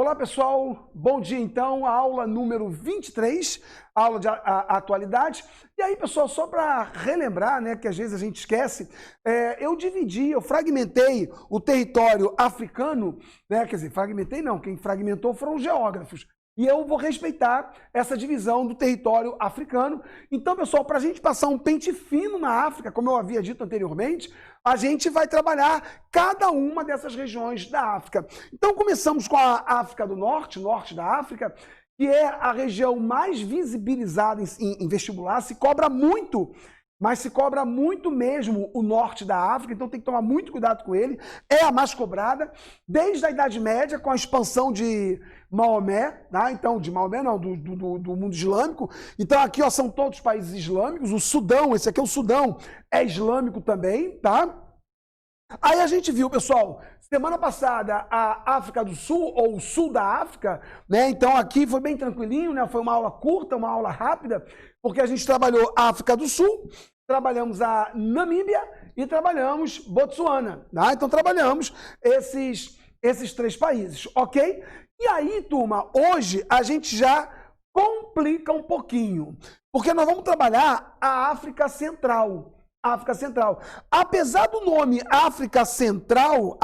Olá pessoal, bom dia então, a aula número 23, aula de atualidade. E aí pessoal, só para relembrar, né, que às vezes a gente esquece, eu fragmentei o território africano, né, quer dizer, fragmentei não, quem fragmentou foram os geógrafos. E eu vou respeitar essa divisão do território africano. Então, pessoal, para a gente passar um pente fino na África, como eu havia dito anteriormente, a gente vai trabalhar cada uma dessas regiões da África. Então, começamos com a África do Norte, norte da África, que é a região mais visibilizada em vestibular, se cobra muito, mas se cobra muito mesmo o norte da África, então tem que tomar muito cuidado com ele. É a mais cobrada, desde a Idade Média, com a expansão de Maomé, tá? Então, de Maomé não, do mundo islâmico. Então aqui ó, são todos países islâmicos, o Sudão, esse aqui é o Sudão, é islâmico também, tá? Aí a gente viu, pessoal, semana passada a África do Sul, ou o sul da África, né? Então aqui foi bem tranquilinho, né? Foi uma aula curta, uma aula rápida, porque a gente trabalhou a África do Sul, trabalhamos a Namíbia e trabalhamos Botsuana, tá? Então trabalhamos esses três países, ok? E aí, turma, hoje a gente já complica um pouquinho, porque nós vamos trabalhar a África Central. África Central. Apesar do nome África Central,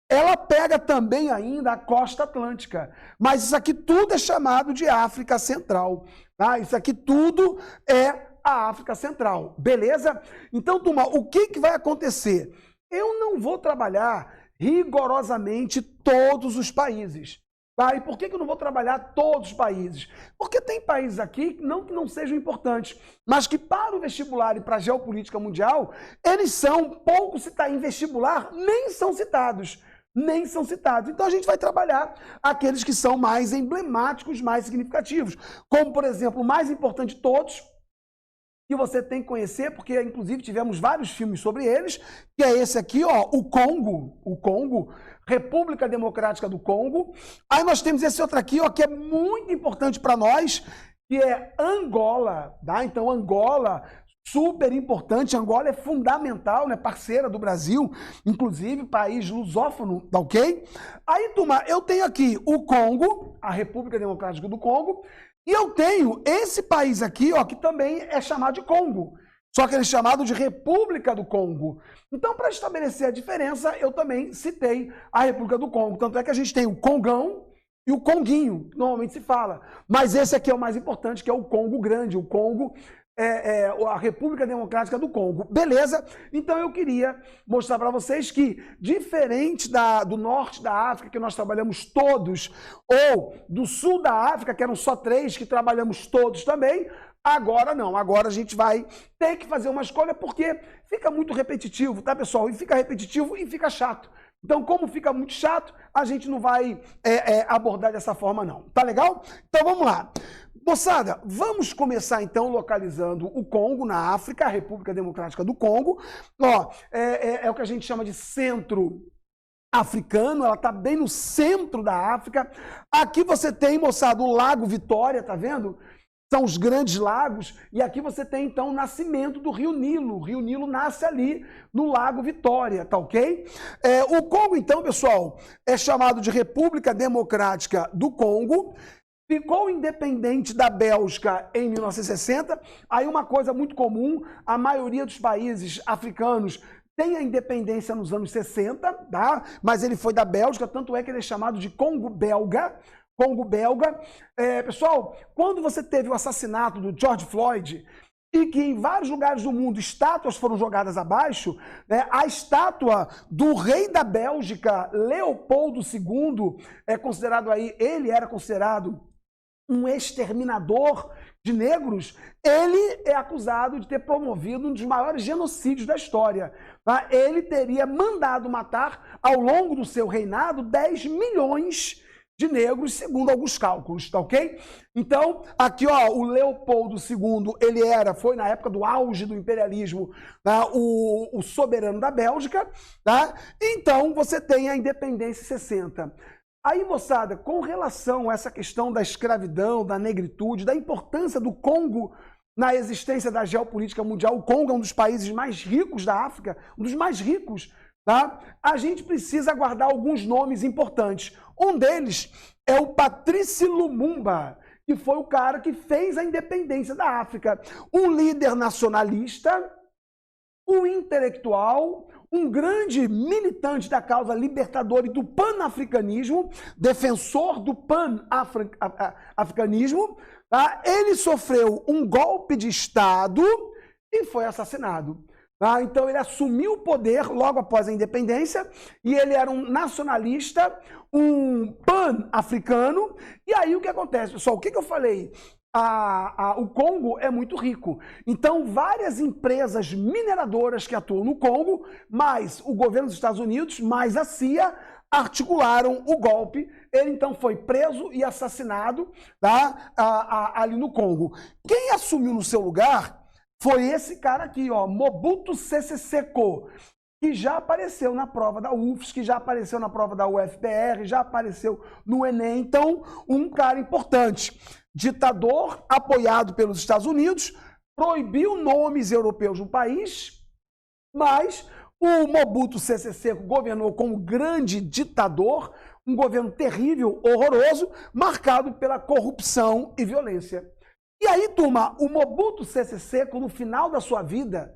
ela pega também ainda a costa atlântica. Mas isso aqui tudo é chamado de África Central. Tá? Isso aqui tudo é a África Central. Beleza? Então, turma, o que vai acontecer? Eu não vou trabalhar rigorosamente todos os países. Tá? E por que eu não vou trabalhar todos os países? Porque tem países aqui que não sejam importantes, mas que para o vestibular e para a geopolítica mundial, eles são pouco citados em vestibular, nem são citados. Nem são citados. Então a gente vai trabalhar aqueles que são mais emblemáticos, mais significativos. Como, por exemplo, o mais importante de todos, que você tem que conhecer, porque inclusive tivemos vários filmes sobre eles, que é esse aqui, ó, o Congo, República Democrática do Congo. Aí nós temos esse outro aqui, ó, que é muito importante para nós, que é Angola, tá? Então Angola, super importante, Angola é fundamental, né, parceira do Brasil, inclusive país lusófono, tá ok? Aí, turma, eu tenho aqui o Congo, a República Democrática do Congo, e eu tenho esse país aqui, ó, que também é chamado de Congo, só que ele é chamado de República do Congo. Então, para estabelecer a diferença, eu também citei a República do Congo. Tanto é que a gente tem o Congão e o Conguinho, que normalmente se fala. Mas esse aqui é o mais importante, que é o Congo Grande, o Congo, a República Democrática do Congo. Beleza? Então eu queria mostrar para vocês que, diferente do norte da África, que nós trabalhamos todos, ou do sul da África, que eram só 3, que trabalhamos todos também, agora não. Agora a gente vai ter que fazer uma escolha, porque fica muito repetitivo, tá, pessoal? E fica repetitivo e fica chato. Então, como fica muito chato, a gente não vai abordar dessa forma, não. Tá legal? Então vamos lá. Moçada, vamos começar então localizando o Congo na África, a República Democrática do Congo. Ó, é o que a gente chama de centro africano, ela está bem no centro da África. Aqui você tem, moçada, o Lago Vitória, tá vendo? São os grandes lagos, e aqui você tem então o nascimento do Rio Nilo. O Rio Nilo nasce ali no Lago Vitória, tá ok? O Congo, então, pessoal, é chamado de República Democrática do Congo. Ficou independente da Bélgica em 1960. Aí uma coisa muito comum, a maioria dos países africanos tem a independência nos anos 60, tá? Mas ele foi da Bélgica, tanto é que ele é chamado de Congo Belga. Congo Belga. Pessoal, quando você teve o assassinato do George Floyd, e que em vários lugares do mundo estátuas foram jogadas abaixo, né? A estátua do rei da Bélgica, Leopoldo II, ele era considerado um exterminador de negros, ele é acusado de ter promovido um dos maiores genocídios da história. Tá? Ele teria mandado matar, ao longo do seu reinado, 10 milhões de negros, segundo alguns cálculos, tá ok? Então, aqui, ó, o Leopoldo II, foi na época do auge do imperialismo, tá? o soberano da Bélgica, tá? Então, você tem a independência em 60. Aí, moçada, com relação a essa questão da escravidão, da negritude, da importância do Congo na existência da geopolítica mundial, o Congo é um dos países mais ricos da África, um dos mais ricos, tá? A gente precisa guardar alguns nomes importantes. Um deles é o Patrice Lumumba, que foi o cara que fez a independência da África. Um líder nacionalista, um intelectual, um grande militante da causa libertadora e do panafricanismo, defensor do panafricanismo, tá? Ele sofreu um golpe de Estado e foi assassinado. Tá? Então ele assumiu o poder logo após a independência e ele era um nacionalista, um pan-africano. E aí o que acontece, pessoal? O que eu falei? O Congo é muito rico. Então, várias empresas mineradoras que atuam no Congo, mais o governo dos Estados Unidos, mais a CIA, articularam o golpe. Ele, então, foi preso e assassinado, tá? Ali no Congo. Quem assumiu no seu lugar foi esse cara aqui, ó, Mobutu Sese Seko, que já apareceu na prova da UFSC, que já apareceu na prova da UFPR, já apareceu no Enem. Então, um cara importante. Ditador apoiado pelos Estados Unidos, proibiu nomes europeus no país, mas o Mobutu Sese Seko governou como grande ditador, um governo terrível, horroroso, marcado pela corrupção e violência. E aí, turma, o Mobutu Sese Seko, no final da sua vida,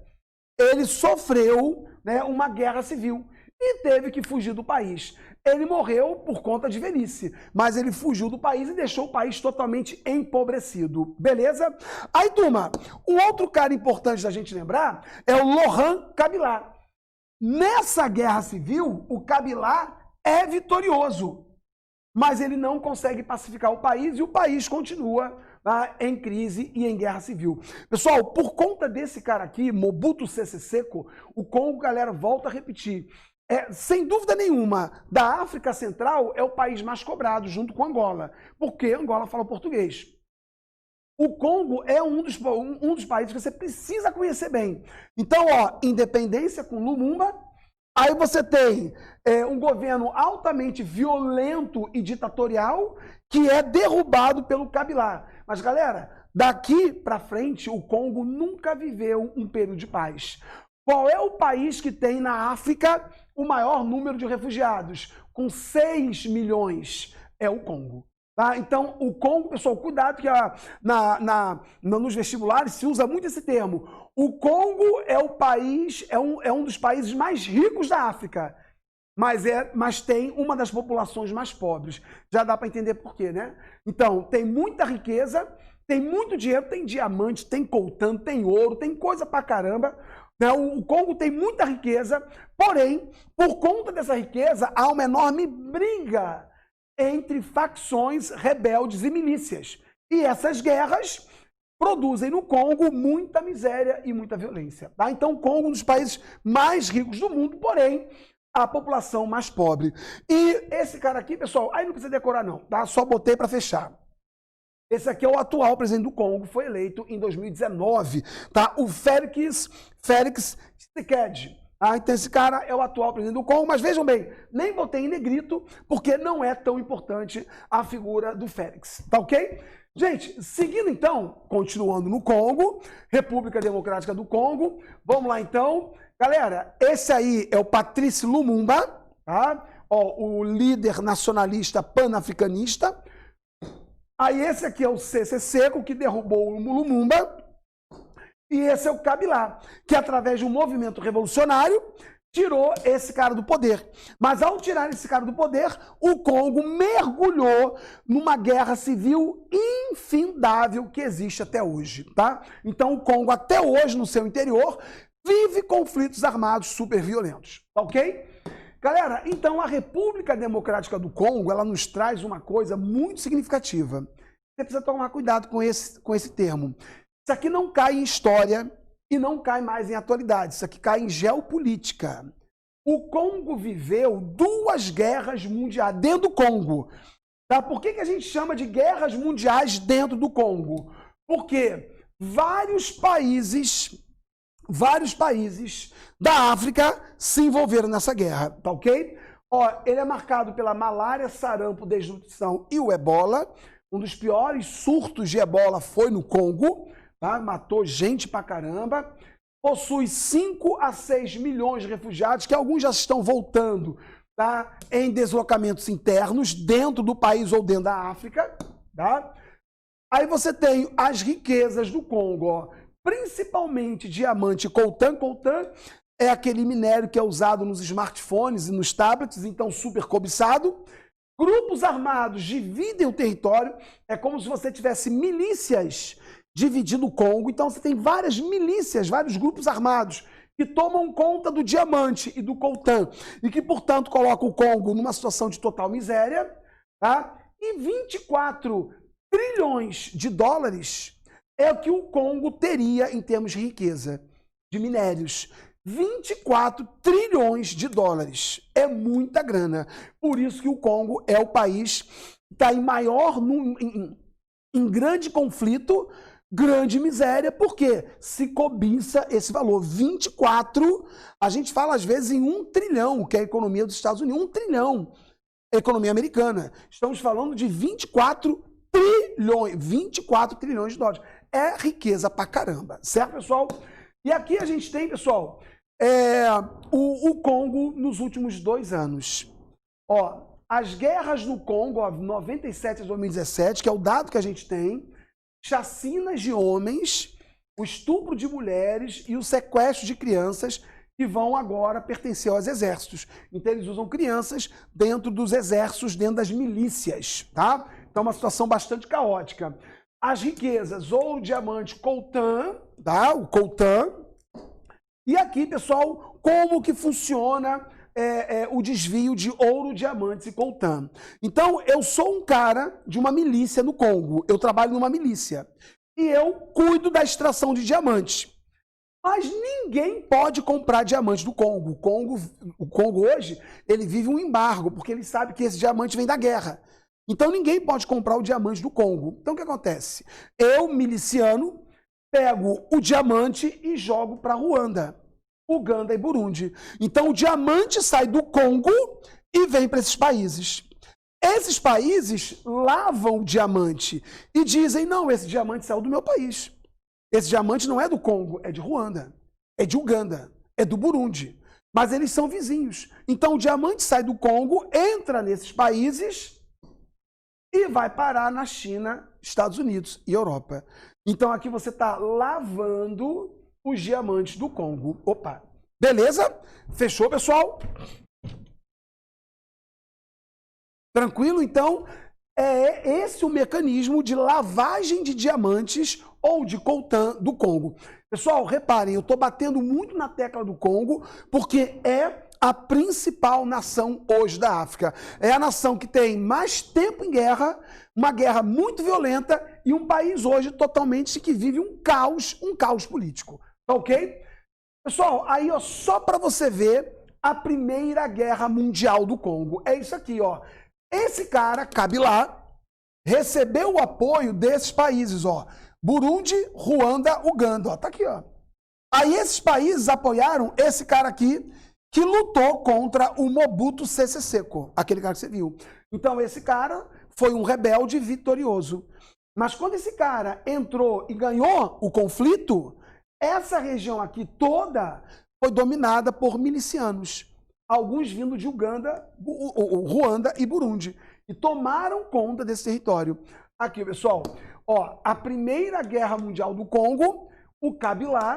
ele sofreu, né, uma guerra civil e teve que fugir do país. Ele morreu por conta de velhice, mas ele fugiu do país e deixou o país totalmente empobrecido. Beleza? Aí, turma, um outro cara importante da gente lembrar é o Laurent Kabila. Nessa guerra civil, o Kabila é vitorioso, mas ele não consegue pacificar o país e o país continua em crise e em guerra civil. Pessoal, por conta desse cara aqui, Mobutu Sese Seko, o Congo, galera, volta a repetir, sem dúvida nenhuma, da África Central é o país mais cobrado, junto com Angola, porque Angola fala português. O Congo é um dos países que você precisa conhecer bem. Então, ó, independência com Lumumba, aí você tem um governo altamente violento e ditatorial que é derrubado pelo Kabila. Mas, galera, daqui para frente, o Congo nunca viveu um período de paz. Qual é o país que tem na África o maior número de refugiados? Com 6 milhões, é o Congo. Tá? Então, o Congo, pessoal, cuidado que nos vestibulares se usa muito esse termo. O Congo é o país, é um dos países mais ricos da África, mas tem uma das populações mais pobres. Já dá para entender por quê, né? Então, tem muita riqueza, tem muito dinheiro, tem diamante, tem coltan, tem ouro, tem coisa pra caramba. O Congo tem muita riqueza, porém, por conta dessa riqueza, há uma enorme briga entre facções rebeldes e milícias. E essas guerras produzem no Congo muita miséria e muita violência. Tá? Então, o Congo é um dos países mais ricos do mundo, porém, a população mais pobre. E esse cara aqui, pessoal, aí não precisa decorar não, tá? Só botei para fechar. Esse aqui é o atual presidente do Congo, foi eleito em 2019, tá? O Félix Tshisekedi. Então esse cara é o atual presidente do Congo, mas vejam bem, nem botei em negrito, porque não é tão importante a figura do Félix, tá ok? Gente, seguindo então, continuando no Congo, República Democrática do Congo, vamos lá então. Galera, esse aí é o Patrice Lumumba, tá? Ó, o líder nacionalista panafricanista. Aí esse aqui é o Sese Seko, que derrubou o Lumumba. E esse é o Kabila, que através de um movimento revolucionário tirou esse cara do poder. Mas ao tirar esse cara do poder, o Congo mergulhou numa guerra civil infindável que existe até hoje, tá? Então o Congo até hoje, no seu interior, vive conflitos armados super violentos, tá ok? Galera, então a República Democrática do Congo, ela nos traz uma coisa muito significativa. Você precisa tomar cuidado com esse termo. Isso aqui não cai em história e não cai mais em atualidade. Isso aqui cai em geopolítica. O Congo viveu 2 guerras mundiais dentro do Congo. Tá? Por que a gente chama de guerras mundiais dentro do Congo? Porque vários países da África se envolveram nessa guerra, tá ok? Ó, ele é marcado pela malária, sarampo, desnutrição e o ebola. Um dos piores surtos de ebola foi no Congo, tá? Matou gente pra caramba. possui 5 a 6 milhões de refugiados, que alguns já estão voltando, tá? Em deslocamentos internos, dentro do país ou dentro da África. Tá? Aí você tem as riquezas do Congo, ó, principalmente diamante coltan. Coltan é aquele minério que é usado nos smartphones e nos tablets, então super cobiçado. Grupos armados dividem o território, é como se você tivesse milícias dividindo o Congo, então você tem várias milícias, vários grupos armados que tomam conta do diamante e do coltan e que, portanto, colocam o Congo numa situação de total miséria, tá? E 24 trilhões de dólares é o que o Congo teria em termos de riqueza, de minérios. 24 trilhões de dólares. É muita grana. Por isso que o Congo é o país que está em maior, em grande conflito, grande miséria, porque se cobiça esse valor. 24, a gente fala às vezes em 1 trilhão, que é a economia dos Estados Unidos, 1 trilhão. Economia americana. Estamos falando de 24 trilhões de dólares. É riqueza pra caramba, certo, pessoal? E aqui a gente tem, pessoal, o Congo nos últimos 2 anos. Ó, as guerras no Congo, ó, 97 a 2017, que é o dado que a gente tem, chacinas de homens, o estupro de mulheres e o sequestro de crianças, que vão agora pertencer aos exércitos. Então eles usam crianças dentro dos exércitos, dentro das milícias, tá? Então é uma situação bastante caótica. As riquezas, ouro, diamante, coltan, tá? O coltan. E aqui, pessoal, como que funciona o desvio de ouro, diamantes e coltan. Então, eu sou um cara de uma milícia no Congo. Eu trabalho numa milícia. E eu cuido da extração de diamantes. Mas ninguém pode comprar diamante do Congo. O Congo hoje, ele vive um embargo, porque ele sabe que esse diamante vem da guerra. Então ninguém pode comprar o diamante do Congo. Então o que acontece? Eu, miliciano, pego o diamante e jogo para Ruanda, Uganda e Burundi. Então o diamante sai do Congo e vem para esses países. Esses países lavam o diamante e dizem, não, esse diamante saiu do meu país. Esse diamante não é do Congo, é de Ruanda, é de Uganda, é do Burundi. Mas eles são vizinhos. Então o diamante sai do Congo, entra nesses países e vai parar na China, Estados Unidos e Europa. Então aqui você está lavando os diamantes do Congo. Opa, beleza? Fechou, pessoal? Tranquilo? Então, é esse o mecanismo de lavagem de diamantes ou de coltan do Congo. Pessoal, reparem, eu estou batendo muito na tecla do Congo porque é a principal nação hoje da África. É a nação que tem mais tempo em guerra, uma guerra muito violenta e um país hoje totalmente que vive um caos político. Tá ok? Pessoal, aí ó, só para você ver a Primeira Guerra Mundial do Congo. É isso aqui, ó. Esse cara, Kabila, recebeu o apoio desses países, ó. Burundi, Ruanda, Uganda, ó. Tá aqui, ó. Aí esses países apoiaram esse cara aqui, que lutou contra o Mobutu Sese Seko, aquele cara que você viu. Então esse cara foi um rebelde vitorioso. Mas quando esse cara entrou e ganhou o conflito, essa região aqui toda foi dominada por milicianos. Alguns vindo de Uganda, Ruanda e Burundi. E tomaram conta desse território. Aqui, pessoal, ó, a Primeira Guerra Mundial do Congo, o Kabila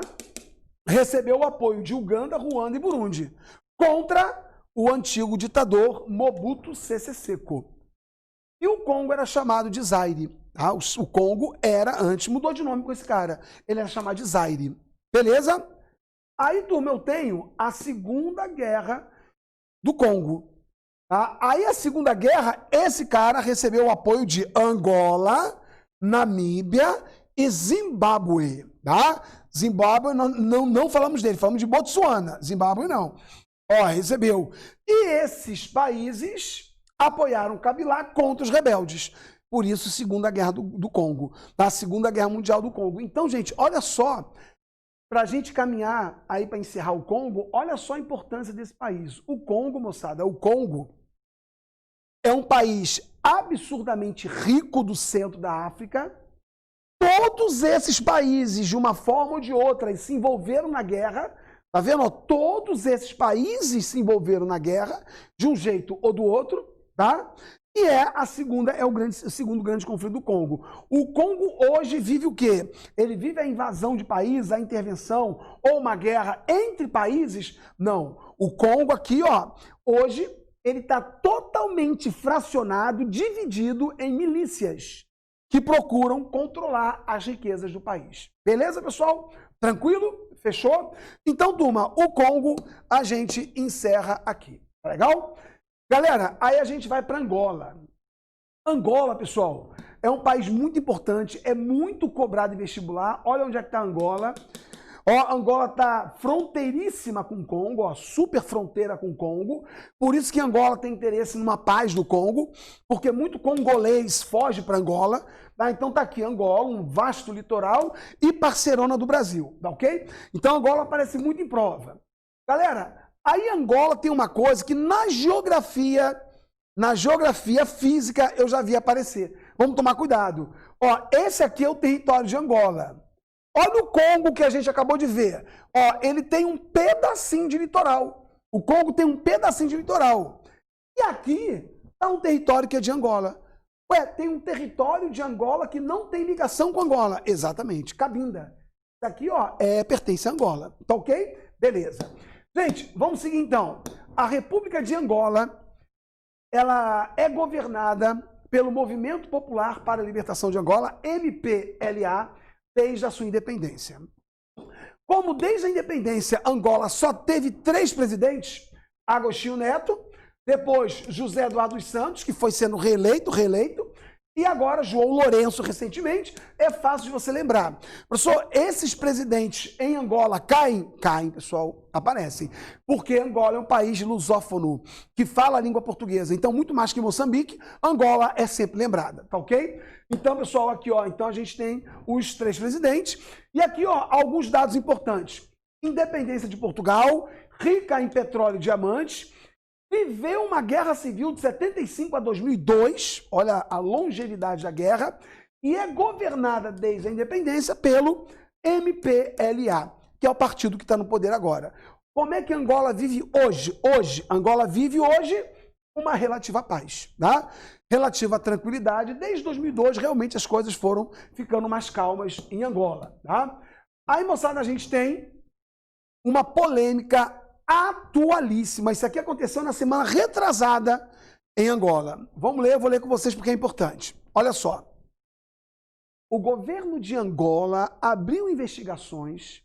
recebeu o apoio de Uganda, Ruanda e Burundi contra o antigo ditador Mobutu Sese Seko. E o Congo era chamado de Zaire. Tá? O Congo era antes, mudou de nome com esse cara. Ele era chamado de Zaire. Beleza? Aí, turma, eu tenho a Segunda Guerra do Congo. Tá? Aí, a Segunda Guerra, esse cara recebeu o apoio de Angola, Namíbia e Zimbábue. Tá? Zimbábue, não falamos dele, falamos de Botsuana. Zimbábue, não. Ó, recebeu. E esses países apoiaram Kabila contra os rebeldes. Por isso, Segunda Guerra do Congo. Tá? Segunda Guerra Mundial do Congo. Então, gente, olha só. Para a gente caminhar aí para encerrar o Congo, olha só a importância desse país. O Congo, moçada, o Congo é um país absurdamente rico do centro da África, Todos esses países, de uma forma ou de outra, se envolveram na guerra. Tá vendo? Todos esses países se envolveram na guerra, de um jeito ou do outro, tá? E o segundo grande conflito do Congo. O Congo hoje vive o quê? Ele vive a invasão de países, a intervenção ou uma guerra entre países? Não. O Congo aqui, ó, hoje ele está totalmente fracionado, dividido em milícias que procuram controlar as riquezas do país. Beleza, pessoal? Tranquilo? Fechou? Então, turma, o Congo a gente encerra aqui. Tá legal? Galera, aí a gente vai para Angola. Angola, pessoal, é um país muito importante, é muito cobrado em vestibular. Olha onde é que está Angola. Ó, Angola está fronteiríssima com o Congo, ó, super fronteira com o Congo. Por isso que Angola tem interesse numa paz do Congo, porque muito congolês foge para Angola. Tá? Então tá aqui Angola, um vasto litoral e parceirona do Brasil, tá ok? Então Angola aparece muito em prova. Galera, aí Angola tem uma coisa que na geografia física eu já vi aparecer. Vamos tomar cuidado. Ó, esse aqui é o território de Angola. Olha o Congo que a gente acabou de ver. Ó, ele tem um pedacinho de litoral. O Congo tem um pedacinho de litoral. E aqui está um território que é de Angola. Ué, tem um território de Angola que não tem ligação com Angola. Exatamente, Cabinda. Isso aqui, ó, pertence a Angola. Tá ok? Beleza. Gente, vamos seguir então. A República de Angola, ela é governada pelo Movimento Popular para a Libertação de Angola, MPLA, desde a sua independência. Como desde a independência Angola só teve 3 presidentes, Agostinho Neto, depois José Eduardo dos Santos, que foi sendo reeleito, e agora João Lourenço recentemente, é fácil de você lembrar. Professor, esses presidentes em Angola caem? Caem, pessoal, aparecem. Porque Angola é um país lusófono, que fala a língua portuguesa. Então, muito mais que Moçambique, Angola é sempre lembrada, tá ok? Então, pessoal, aqui, ó, então a gente tem os 3 presidentes. E aqui, ó, alguns dados importantes. Independência de Portugal, rica em petróleo e diamantes, viveu uma guerra civil de 75 a 2002, olha a longevidade da guerra, e é governada desde a independência pelo MPLA, que é o partido que está no poder agora. Como é que Angola vive hoje? Angola vive hoje uma relativa paz, tá? Relativa tranquilidade. Desde 2002, realmente as coisas foram ficando mais calmas em Angola, tá? Aí, moçada, a gente tem uma polêmica atualíssima. Isso aqui aconteceu na semana retrasada em Angola. Vamos ler, eu vou ler com vocês porque é importante. Olha só. O governo de Angola abriu investigações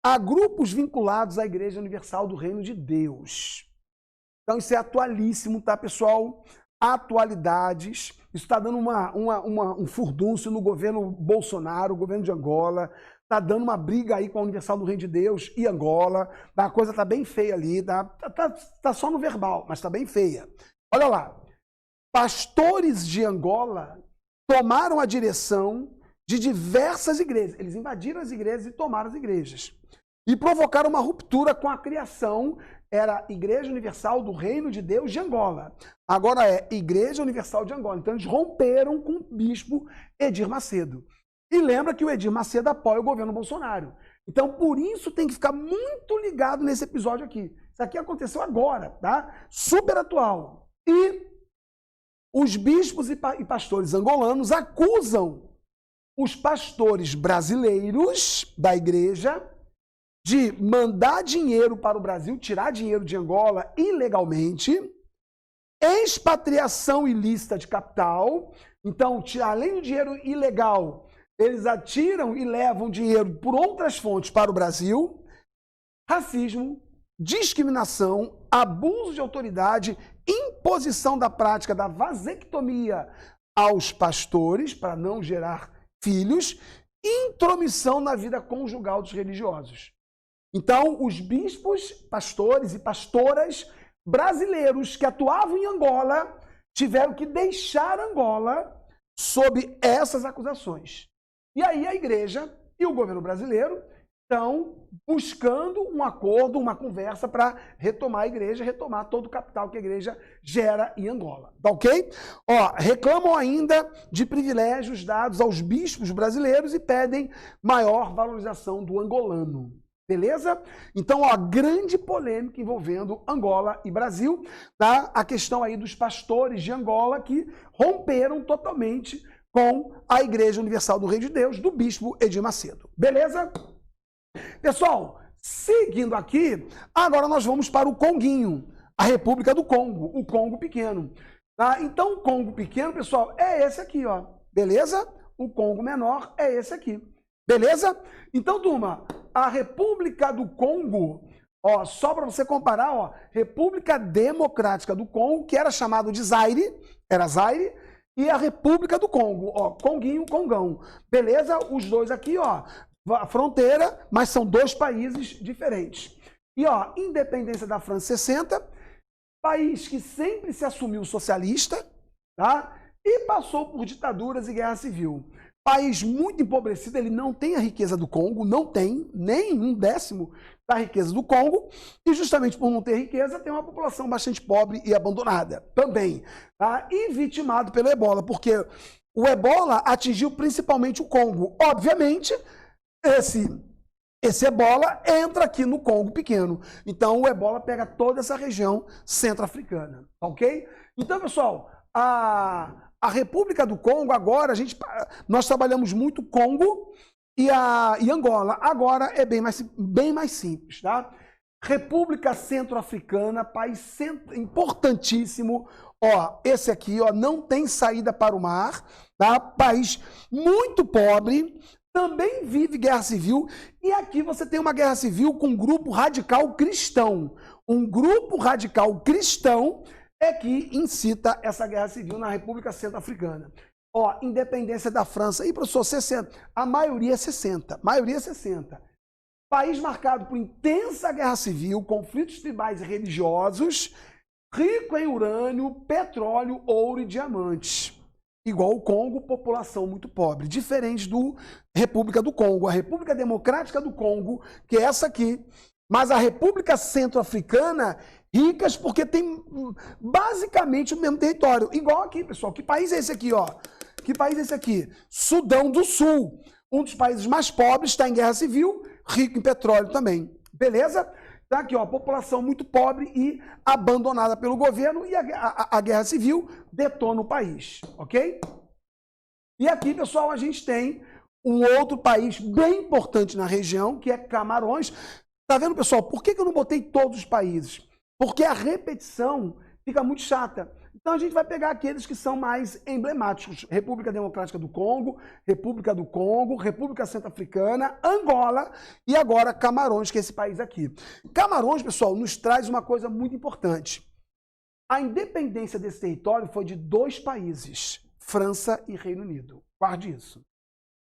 a grupos vinculados à Igreja Universal do Reino de Deus. Então isso é atualíssimo, tá, pessoal? Atualidades. Isso está dando um furdúncio no governo Bolsonaro, o governo de Angola. Tá dando uma briga aí com a Universal do Reino de Deus e Angola. A coisa tá bem feia ali. Tá só no verbal, mas tá bem feia. Olha lá. Pastores de Angola tomaram a direção de diversas igrejas. Eles invadiram as igrejas e tomaram as igrejas. E provocaram uma ruptura com a criação. Era Igreja Universal do Reino de Deus de Angola. Agora é Igreja Universal de Angola. Então eles romperam com o bispo Edir Macedo. E lembra que o Edir Macedo apoia o governo Bolsonaro. Então, por isso tem que ficar muito ligado nesse episódio aqui. Isso aqui aconteceu agora, tá? Super atual. E os bispos e pastores angolanos acusam os pastores brasileiros da igreja de mandar dinheiro para o Brasil, tirar dinheiro de Angola ilegalmente, expatriação ilícita de capital. Então, além do dinheiro ilegal, eles atiram e levam dinheiro por outras fontes para o Brasil, racismo, discriminação, abuso de autoridade, imposição da prática da vasectomia aos pastores para não gerar filhos, intromissão na vida conjugal dos religiosos. Então, os bispos, pastores e pastoras brasileiros que atuavam em Angola tiveram que deixar Angola sob essas acusações. E aí a igreja e o governo brasileiro estão buscando um acordo, uma conversa para retomar a igreja, retomar todo o capital que a igreja gera em Angola, tá ok? Ó, reclamam ainda de privilégios dados aos bispos brasileiros e pedem maior valorização do angolano. Beleza? Então, ó, grande polêmica envolvendo Angola e Brasil, tá? A questão aí dos pastores de Angola que romperam totalmente com a Igreja Universal do Reino de Deus, do bispo Edir Macedo. Beleza? Pessoal, seguindo aqui, agora nós vamos para o Conguinho, a República do Congo, o Congo pequeno. Tá? Então, o Congo pequeno, pessoal, é esse aqui, ó. Beleza? O Congo menor é esse aqui. Beleza? Então, turma, a República do Congo, ó, só para você comparar, ó, República Democrática do Congo, que era chamado de Zaire, era Zaire, e a República do Congo, ó, Conguinho, Congão. Beleza? Os dois aqui, ó, a fronteira, mas são dois países diferentes. E, ó, independência da França 60, país que sempre se assumiu socialista, tá? E passou por ditaduras e guerra civil. País muito empobrecido, ele não tem a riqueza do Congo, não tem nem 1/10 da riqueza do Congo, e justamente por não ter riqueza, tem uma população bastante pobre e abandonada também, tá? E vitimado pelo ebola, porque o ebola atingiu principalmente o Congo. Obviamente, esse ebola entra aqui no Congo pequeno. Então, o ebola pega toda essa região centro-africana, ok? Então, pessoal, a República do Congo, agora, nós trabalhamos muito Congo e Angola. Agora é bem mais simples, tá? República Centro-Africana, país importantíssimo. Ó, esse aqui, ó, não tem saída para o mar, tá? País muito pobre, também vive guerra civil, e aqui você tem uma guerra civil com um grupo radical cristão. Um grupo radical cristão é que incita essa guerra civil na República Centro-Africana. Ó, independência da França, e professor, 60, a maioria é 60, maioria é 60. País marcado por intensa guerra civil, conflitos tribais e religiosos, rico em urânio, petróleo, ouro e diamantes. Igual o Congo, população muito pobre, diferente do República do Congo. A República Democrática do Congo, que é essa aqui, mas a República Centro-Africana, ricas porque tem basicamente o mesmo território. Igual aqui, pessoal. Que país é esse aqui, ó? Que país é esse aqui? Sudão do Sul. Um dos países mais pobres, está em guerra civil, rico em petróleo também. Beleza? Tá aqui, ó, população muito pobre e abandonada pelo governo, e a guerra civil detona o país, ok? E aqui, pessoal, a gente tem um outro país bem importante na região, que é Camarões. Tá vendo, pessoal? Por que eu não botei todos os países? Porque a repetição fica muito chata. Então a gente vai pegar aqueles que são mais emblemáticos. República Democrática do Congo, República Centro-Africana, Angola e agora Camarões, que é esse país aqui. Camarões, pessoal, nos traz uma coisa muito importante. A independência desse território foi de dois países, França e Reino Unido. Guarde isso.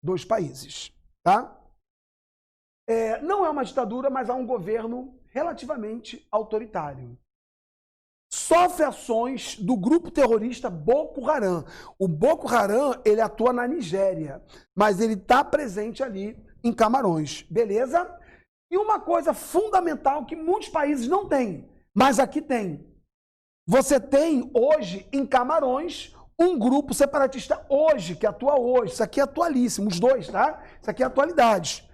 Dois países, tá? Não é uma ditadura, mas há um governo relativamente autoritário. Sofre ações do grupo terrorista Boko Haram. O Boko Haram, ele atua na Nigéria, mas ele está presente ali em Camarões, beleza? E uma coisa fundamental que muitos países não têm, mas aqui tem. Você tem hoje em Camarões um grupo separatista hoje, que atua hoje. Isso aqui é atualíssimo, os dois, tá? Isso aqui é atualidade.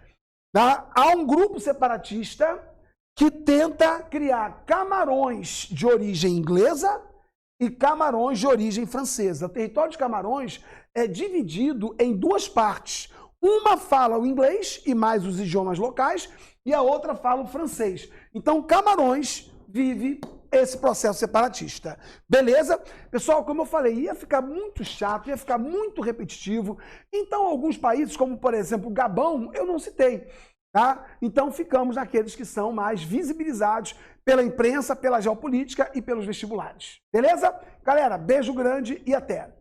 Tá? Há um grupo separatista que tenta criar Camarões de origem inglesa e Camarões de origem francesa. O território de Camarões é dividido em duas partes. Uma fala o inglês e mais os idiomas locais, e a outra fala o francês. Então, Camarões vive esse processo separatista. Beleza? Pessoal, como eu falei, ia ficar muito chato, ia ficar muito repetitivo. Então, alguns países, como por exemplo o Gabão, eu não citei. Tá? Então ficamos naqueles que são mais visibilizados pela imprensa, pela geopolítica e pelos vestibulares. Beleza? Galera, beijo grande e até!